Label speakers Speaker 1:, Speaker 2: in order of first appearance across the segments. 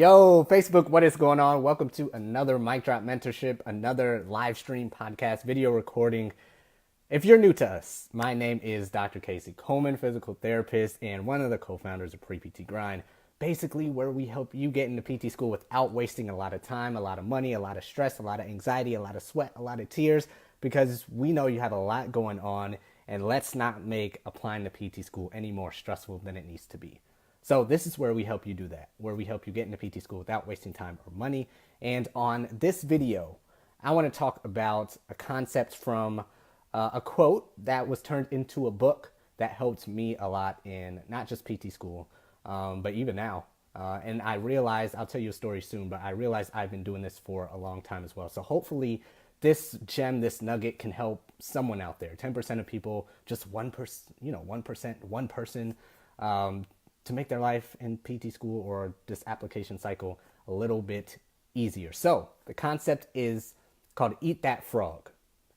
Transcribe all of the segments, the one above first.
Speaker 1: Yo, Facebook, what is going on? Welcome to another Mic Drop Mentorship, another live stream podcast, video recording. If you're new to us, my name is Dr. Casey Coleman, physical therapist, and one of the co-founders of Pre-PT Grind. Basically, where we help you get into PT school without wasting a lot of time, a lot of money, a lot of stress, a lot of anxiety, a lot of sweat, a lot of tears, because we know you have a lot going on, and let's not make applying to PT school any more stressful than it needs to be. So this is where we help you do that, where we help you get into PT school without wasting time or money. And on this video, I want to talk about a concept from a quote that was turned into a book that helped me a lot in not just PT school, but even now. And I realized, I'll tell you a story soon, but I realized I've been doing this for a long time as well. So hopefully this gem, this nugget can help someone out there. 10% of people, just 1%, 1%, one person, to make their life in PT school or this application cycle a little bit easier. So the concept is called Eat That Frog.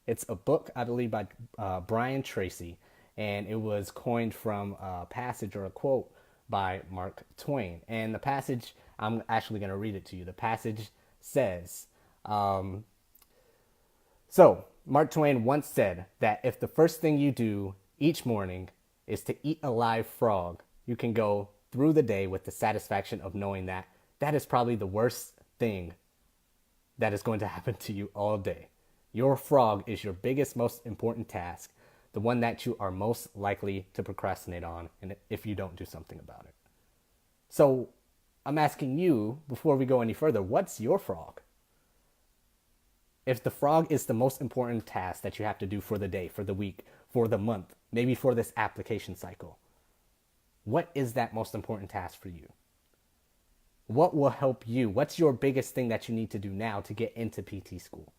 Speaker 1: It's a book, I believe, by Brian Tracy, and it was coined from a passage or a quote by Mark Twain. And the passage, I'm actually going to read it to you. The passage says, so Mark Twain once said that if the first thing you do each morning is to eat a live frog, you can go through the day with the satisfaction of knowing that that is probably the worst thing that is going to happen to you all day. Your frog is your biggest, most important task, the one that you are most likely to procrastinate on, and if you don't do something about it. So I'm asking you, before we go any further, what's your frog? If the frog is the most important task that you have to do for the day, for the week, for the month, maybe for this application cycle, what is that most important task for you? What will help you? What's your biggest thing that you need to do now to get into PT school?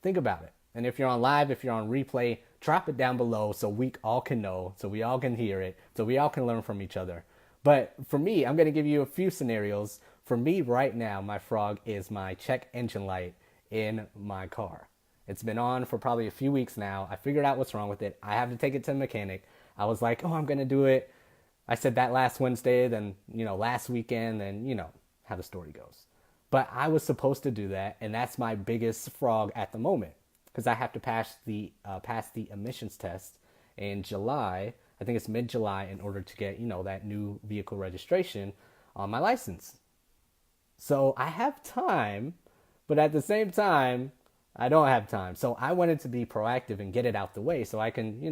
Speaker 1: Think about it. And if you're on live, if you're on replay, drop it down below so we all can know, so we all can hear it, so we all can learn from each other. But for me, I'm going to give you a few scenarios. For me right now, my frog is my check engine light in my car. It's been on for probably a few weeks now. I figured out what's wrong with it. I have to take it to the mechanic. I was like, I'm going to do it. I said that last Wednesday, then, last weekend, and how the story goes. But I was supposed to do that, and that's my biggest frog at the moment because I have to pass the emissions test in July. I think it's mid-July in order to get, that new vehicle registration on my license. So I have time, but at the same time, I don't have time. So I wanted to be proactive and get it out the way so I can,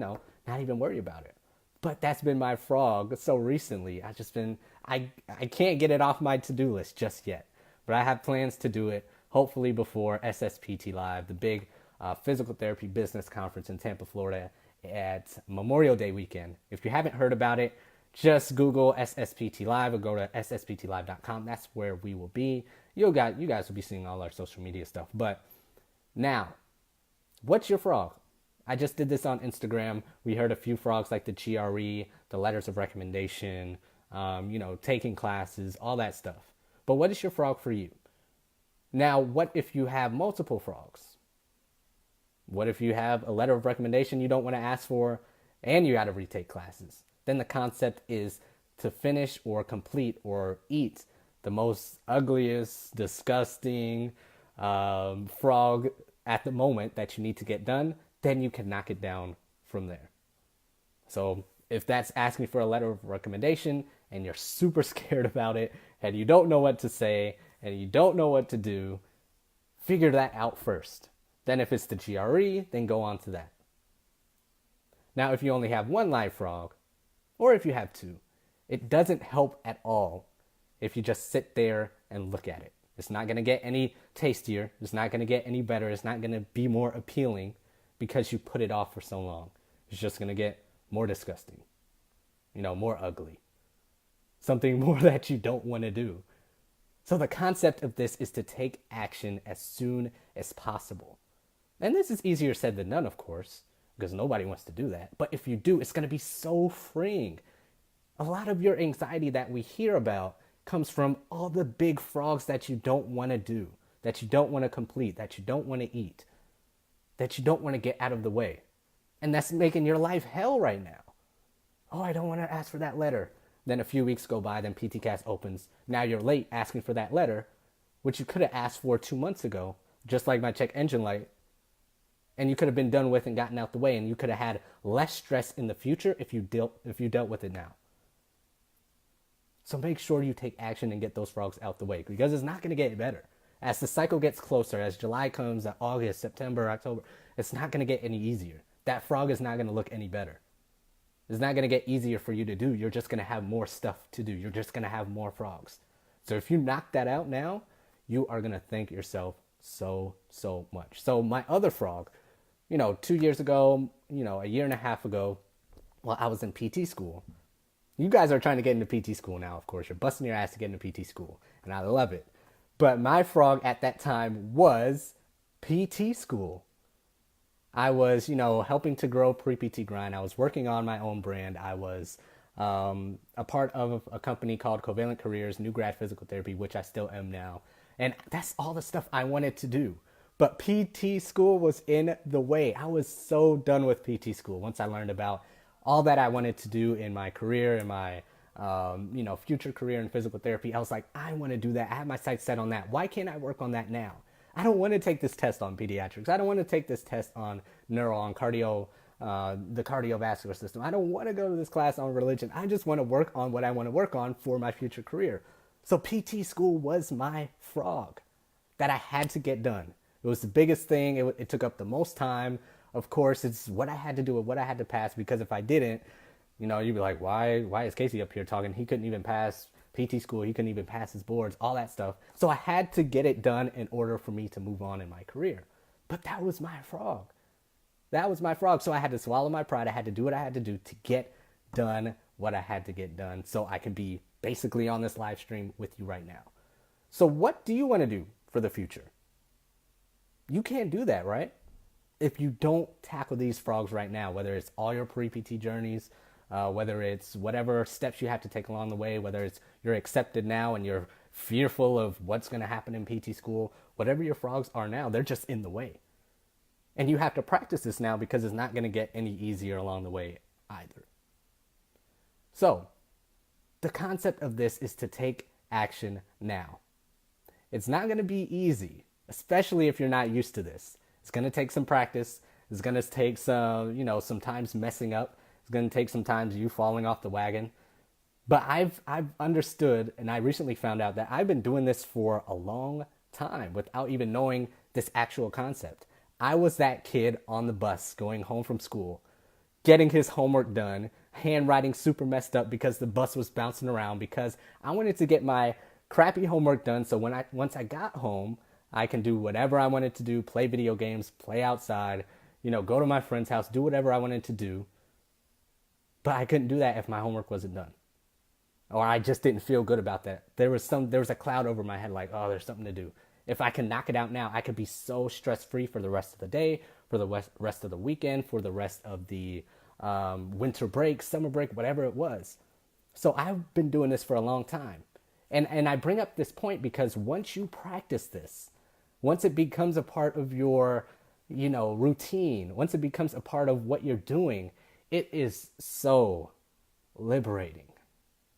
Speaker 1: not even worry about it. But that's been my frog so recently. I can't get it off my to-do list just yet. But I have plans to do it, hopefully before SSPT Live, the big physical therapy business conference in Tampa, Florida at Memorial Day weekend. If you haven't heard about it, just Google SSPT Live or go to ssptlive.com. That's where we will be. You guys will be seeing all our social media stuff. But now, what's your frog? I just did this on Instagram. We heard a few frogs like the GRE, the letters of recommendation, taking classes, all that stuff. But what is your frog for you? Now, what if you have multiple frogs? What if you have a letter of recommendation you don't want to ask for and you got to retake classes? Then the concept is to finish or complete or eat the most ugliest, disgusting frog at the moment that you need to get done. Then you can knock it down from there. So if that's asking for a letter of recommendation and you're super scared about it and you don't know what to say and you don't know what to do, figure that out first. Then if it's the GRE, then go on to that. Now, if you only have one live frog, or if you have two, it doesn't help at all if you just sit there and look at it. It's not going to get any tastier. It's not going to get any better. It's not going to be more appealing because you put it off for so long. It's just going to get more disgusting, more ugly, something more that you don't want to do. So the concept of this is to take action as soon as possible. And this is easier said than done, of course, because nobody wants to do that. But if you do, it's going to be so freeing. A lot of your anxiety that we hear about comes from all the big frogs that you don't want to do, that you don't want to complete, that you don't want to eat, that you don't want to get out of the way. And that's making your life hell right now. Oh, I don't want to ask for that letter. Then a few weeks go by, then PTCast opens. Now you're late asking for that letter, which you could have asked for 2 months ago, just like my check engine light. And you could have been done with and gotten out the way, and you could have had less stress in the future if you dealt with it now. So make sure you take action and get those frogs out the way, because it's not going to get better. As the cycle gets closer, as July comes, August, September, October, it's not going to get any easier. That frog is not going to look any better. It's not going to get easier for you to do. You're just going to have more stuff to do. You're just going to have more frogs. So if you knock that out now, you are going to thank yourself so much. So my other frog, 2 years ago, a year and a half ago, while I was in PT school. You guys are trying to get into PT school now, of course. You're busting your ass to get into PT school, and I love it. But my frog at that time was PT school. I was, helping to grow Pre-PT Grind. I was working on my own brand. I was a part of a company called Covalent Careers, New Grad Physical Therapy, which I still am now. And that's all the stuff I wanted to do. But PT school was in the way. I was so done with PT school once I learned about all that I wanted to do in my career, in my future career in physical therapy. I was like, I want to do that. I have my sights set on that. Why can't I work on that now? I don't want to take this test on pediatrics. I don't want to take this test on neuro, on cardio, the cardiovascular system. I don't want to go to this class on religion. I just want to work on what I want to work on for my future career. So PT school was my frog that I had to get done. It was the biggest thing. It took up the most time. Of course, it's what I had to do, what I had to pass, because if I didn't, you'd be like, why is Casey up here talking? He couldn't even pass PT school. He couldn't even pass his boards, all that stuff. So I had to get it done in order for me to move on in my career. But that was my frog. That was my frog. So I had to swallow my pride. I had to do what I had to do to get done what I had to get done so I could be basically on this live stream with you right now. So what do you want to do for the future? You can't do that, right? If you don't tackle these frogs right now, whether it's all your pre-PT journeys, whether it's whatever steps you have to take along the way, whether it's you're accepted now and you're fearful of what's going to happen in PT school, whatever your frogs are now, they're just in the way. And you have to practice this now because it's not going to get any easier along the way either. So the concept of this is to take action now. It's not going to be easy, especially if you're not used to this. It's going to take some practice. It's going to take sometimes messing up. It's going to take sometimes you falling off the wagon. But I've understood, and I recently found out that I've been doing this for a long time without even knowing this actual concept. I was that kid on the bus going home from school, getting his homework done, handwriting super messed up because the bus was bouncing around, because I wanted to get my crappy homework done so once I got home, I can do whatever I wanted to do, play video games, play outside, go to my friend's house, do whatever I wanted to do. But I couldn't do that if my homework wasn't done. Or I just didn't feel good about that. There was a cloud over my head like, oh, there's something to do. If I can knock it out now, I could be so stress-free for the rest of the day, for the rest of the weekend, for the rest of the winter break, summer break, whatever it was. So I've been doing this for a long time. And I bring up this point because once you practice this, once it becomes a part of your, routine, once it becomes a part of what you're doing, it is so liberating.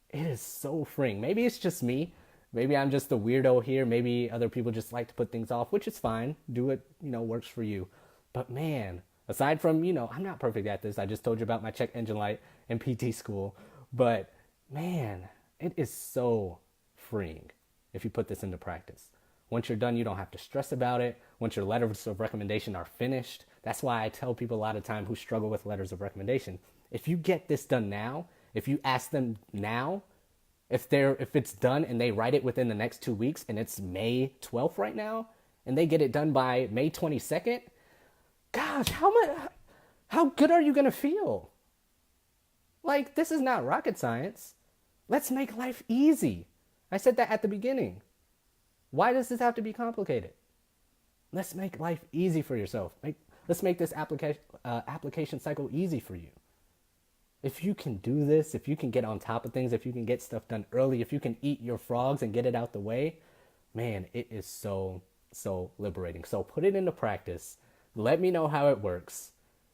Speaker 1: It is so freeing. Maybe it's just me. Maybe I'm just the weirdo here. Maybe other people just like to put things off, which is fine. Do it, works for you. But man, aside from, I'm not perfect at this. I just told you about my check engine light in PT school. But man, it is so freeing if you put this into practice. Once you're done, you don't have to stress about it. Once your letters of recommendation are finished, that's why I tell people a lot of time who struggle with letters of recommendation, if you get this done now, if you ask them now, if it's done and they write it within the next 2 weeks and it's May 12th right now, and they get it done by May 22nd, gosh, how good are you going to feel? Like, this is not rocket science. Let's make life easy. I said that at the beginning. Why does this have to be complicated? Let's make life easy for yourself. Let's make this application cycle easy for you. If you can do this, if you can get on top of things, if you can get stuff done early, if you can eat your frogs and get it out the way, man, it is so liberating. So put it into practice. Let me know how it works.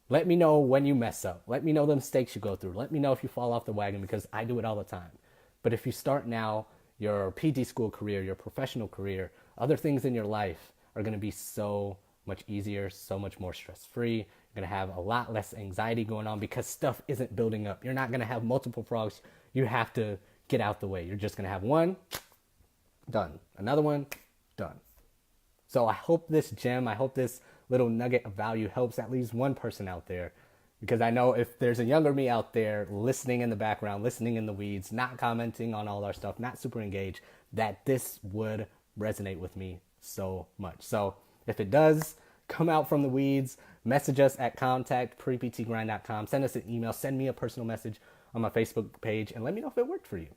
Speaker 1: Let me know when you mess up. Let me know the mistakes you go through. Let me know if you fall off the wagon, because I do it all the time. But if you start now, your PT school career, your professional career, other things in your life are going to be so much easier, so much more stress-free. You're going to have a lot less anxiety going on because stuff isn't building up. You're not going to have multiple frogs. You have to get out the way. You're just going to have one, done. Another one, done. So I hope this gem, I hope this little nugget of value helps at least one person out there. Because I know if there's a younger me out there listening in the background, listening in the weeds, not commenting on all our stuff, not super engaged, that this would resonate with me so much. So if it does, come out from the weeds, message us at contact@preptgrind.com, send us an email, send me a personal message on my Facebook page, and let me know if it worked for you.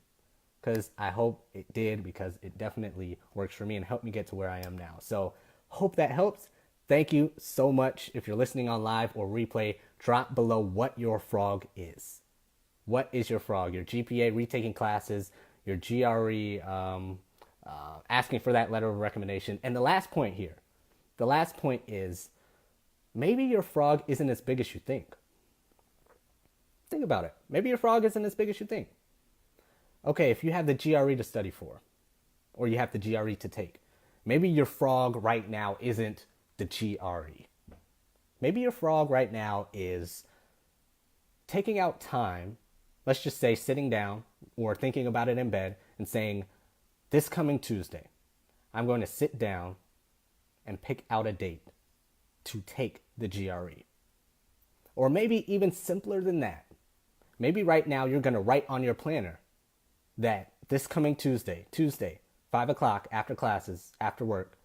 Speaker 1: Because I hope it did, because it definitely works for me and helped me get to where I am now. So hope that helps. Thank you so much. If you're listening on live or replay, drop below what your frog is. What is your frog? Your GPA, retaking classes, your GRE, asking for that letter of recommendation. And the last point is maybe your frog isn't as big as you think. Think about it. Maybe your frog isn't as big as you think. Okay, if you have the GRE to study for, or you have the GRE to take, maybe your frog right now isn't the GRE. Maybe your frog right now is taking out time, let's just say sitting down or thinking about it in bed and saying, this coming Tuesday, I'm going to sit down and pick out a date to take the GRE. Or maybe even simpler than that. Maybe right now you're going to write on your planner that this coming Tuesday, 5 o'clock after classes, after work,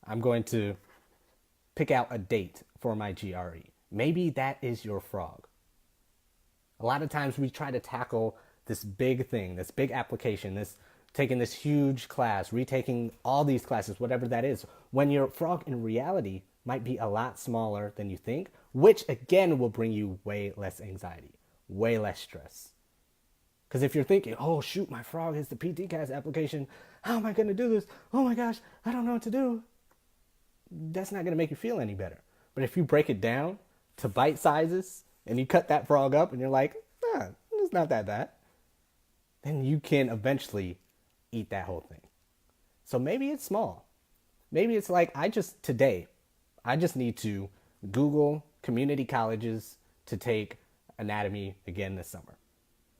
Speaker 1: I'm going to pick out a date for my GRE. Maybe that is your frog. A lot of times we try to tackle this big thing, this big application, this taking this huge class, retaking all these classes, whatever that is, when your frog in reality might be a lot smaller than you think, which again will bring you way less anxiety, way less stress. Because if you're thinking, oh shoot, my frog is the PTCAS application, how am I going to do this? Oh my gosh, I don't know what to do. That's not going to make you feel any better. But if you break it down to bite sizes and you cut that frog up and you're like, it's not that bad, then you can eventually eat that whole thing. So maybe it's small. Maybe it's like, I just need to Google community colleges to take anatomy again this summer.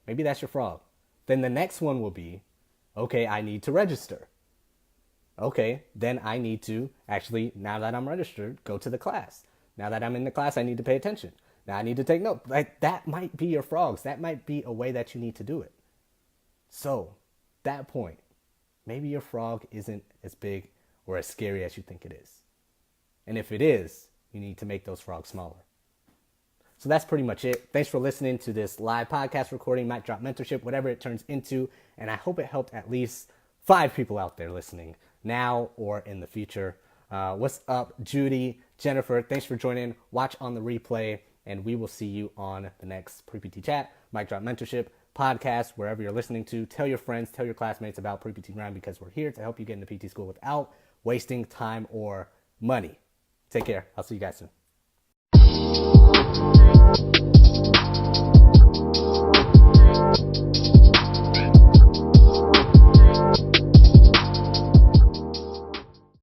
Speaker 1: Maybe that's your frog. Then the next one will be, okay, I need to register. Okay, then I need to actually, now that I'm registered, go to the class. Now that I'm in the class, I need to pay attention. Now I need to take notes. Like, that might be your frogs. That might be a way that you need to do it. So, that point, maybe your frog isn't as big or as scary as you think it is. And if it is, you need to make those frogs smaller. So that's pretty much it. Thanks for listening to this live podcast recording, Mic Drop Mentorship, whatever it turns into. And I hope it helped at least 5 people out there listening now or in the future. What's up, Judy, Jennifer? Thanks for joining. Watch on the replay, and we will see you on the next Pre-PT Chat, Mic Drop Mentorship podcast, wherever you're listening to. Tell your friends, tell your classmates about Pre-PT Grind, because we're here to help you get into PT school without wasting time or money. Take care. I'll see you guys soon.